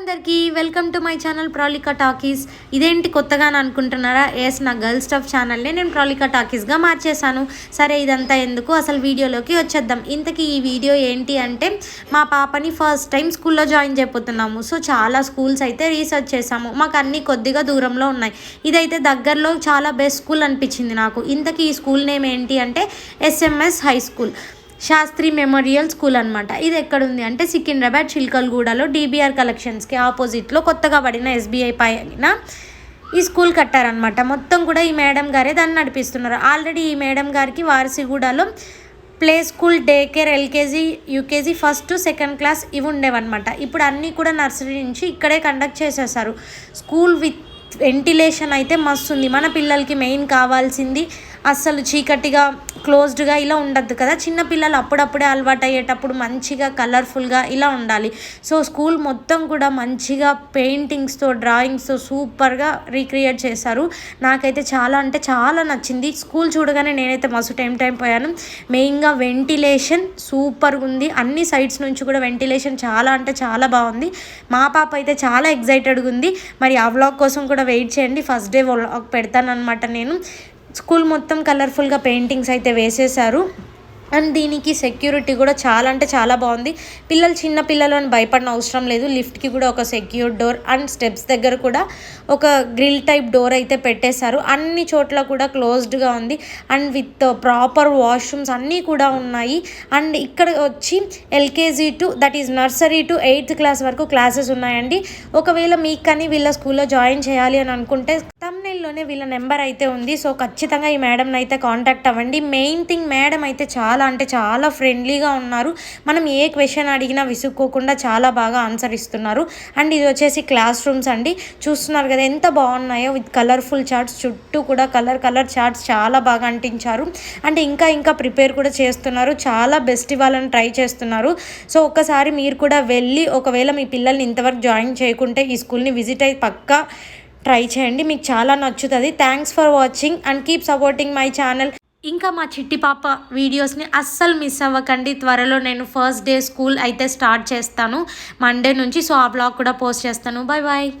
అందరికీ welcome to my channel ప్రాలికా talkies. ఇదేంటి కొత్తగా అనుకుంటున్నారా? ఎస్, నా గర్ల్ స్టఫ్ ఛానల్ని నేను ప్రాలికా టాకీస్గా మార్చేశాను. సరే, ఇదంతా ఎందుకు, అసలు వీడియోలోకి వచ్చేద్దాం. ఇంతకీ ఈ వీడియో ఏంటి అంటే, మా పాపని ఫస్ట్ టైం స్కూల్లో జాయిన్ చేయబోతున్నాము. సో చాలా స్కూల్స్ అయితే రీసెర్చ్ చేసాము. మాకు అన్నీ కొద్దిగా దూరంలో ఉన్నాయి. ఇదైతే దగ్గరలో చాలా బెస్ట్ స్కూల్ అనిపించింది నాకు. ఇంతకీ ఈ స్కూల్ నేమ్ ఏంటి అంటే SMS high school, Shastri memorial school అనమాట. ఇది ఎక్కడుంది అంటే సికింద్రాబాద్ చిల్కల్గూడలో DBR కలెక్షన్స్కి ఆపోజిట్లో కొత్తగా పడిన SBI పైన ఈ స్కూల్ కట్టారనమాట. మొత్తం కూడా ఈ మేడం గారే దాన్ని నడిపిస్తున్నారు. ఆల్రెడీ ఈ మేడం గారికి వారసిగూడలో play school, day care, LKG, UKG, first second class ఇవి ఉండేవన్నమాట. ఇప్పుడు అన్నీ కూడా నర్సరీ నుంచి ఇక్కడే కండక్ట్ చేసేసారు. స్కూల్ విత్ వెంటిలేషన్ అయితే మస్తు ఉంది. మన పిల్లలకి మెయిన్ కావాల్సింది అస్సలు చీకటిగా క్లోజ్డ్గా ఇలా ఉండద్దు కదా. చిన్నపిల్లలు అప్పుడప్పుడే అలవాటు అయ్యేటప్పుడు మంచిగా కలర్ఫుల్గా ఇలా ఉండాలి. సో స్కూల్ మొత్తం కూడా మంచిగా పెయింటింగ్స్తో, డ్రాయింగ్స్తో సూపర్గా రీక్రియేట్ చేశారు. నాకైతే చాలా అంటే చాలా నచ్చింది. స్కూల్ చూడగానే నేనైతే మస్తు టైం పోయాను. మెయిన్గా వెంటిలేషన్ సూపర్గా ఉంది. అన్ని సైడ్స్ నుంచి కూడా వెంటిలేషన్ చాలా అంటే చాలా బాగుంది. మా పాప అయితే చాలా ఎగ్జైటెడ్గా ఉంది. మరి ఆ వ్లాగ్ కోసం కూడా వెయిట్ చేయండి. ఫస్ట్ డే వ్లాగ్ పెడతానమాట నేను. స్కూల్ మొత్తం కలర్ఫుల్గా పెయింటింగ్స్ అయితే వేసేసారు. అండ్ దీనికి సెక్యూరిటీ కూడా చాలా అంటే చాలా బాగుంది. చిన్న పిల్లలు అని భయపడిన అవసరం లేదు. లిఫ్ట్కి కూడా ఒక సెక్యూర్ డోర్ అండ్ స్టెప్స్ దగ్గర కూడా ఒక గ్రిల్ టైప్ డోర్ అయితే పెట్టేశారు. అన్ని చోట్ల కూడా క్లోజ్డ్గా ఉంది. అండ్ విత్ ప్రాపర్ వాష్రూమ్స్ అన్నీ కూడా ఉన్నాయి. అండ్ ఇక్కడ వచ్చి LKG to that is nursery to 8th class వరకు క్లాసెస్ ఉన్నాయండి. ఒకవేళ మీకు కానీ వీళ్ళ స్కూల్లో జాయిన్ చేయాలి అని అనుకుంటే తమ్నెయిల్లోనే వీళ్ళ నెంబర్ అయితే ఉంది. సో ఖచ్చితంగా ఈ మేడంని అయితే కాంటాక్ట్ అవ్వండి. మెయిన్ థింగ్, మేడం అయితే చాలా అంటే చాలా ఫ్రెండ్లీగా ఉన్నారు. మనం ఏ క్వశ్చన్ అడిగినా విసుక్కోకుండా చాలా బాగా ఆన్సర్ ఇస్తున్నారు. అండ్ ఇది వచ్చేసి క్లాస్ రూమ్స్ అండి. చూస్తున్నారు కదా ఎంత బాగున్నాయో, విత్ కలర్ఫుల్ చార్ట్స్, చుట్టూ కూడా కలర్ చార్ట్స్ చాలా బాగా అంటించారు. అండ్ ఇంకా ప్రిపేర్ కూడా చేస్తున్నారు. చాలా బెస్ట్ ఇవ్వాలని ట్రై చేస్తున్నారు. సో ఒక్కసారి మీరు కూడా వెళ్ళి, ఒకవేళ మీ పిల్లల్ని ఇంతవరకు జాయిన్ చేయకుంటే ఈ స్కూల్ని విజిట్ అయ్యి పక్కా ట్రై చేయండి. మీకు చాలా నచ్చుతుంది. Thanks for watching and keep supporting my channel. ఇంకా మా చిట్టి పాప వీడియోస్ని అస్సలు మిస్ అవ్వకండి. త్వరలో నేను ఫస్ట్ డే స్కూల్ అయితే స్టార్ట్ చేస్తాను మండే నుంచి. సో ఆ బ్లాగ్ కూడా పోస్ట్ చేస్తాను. బాయ్.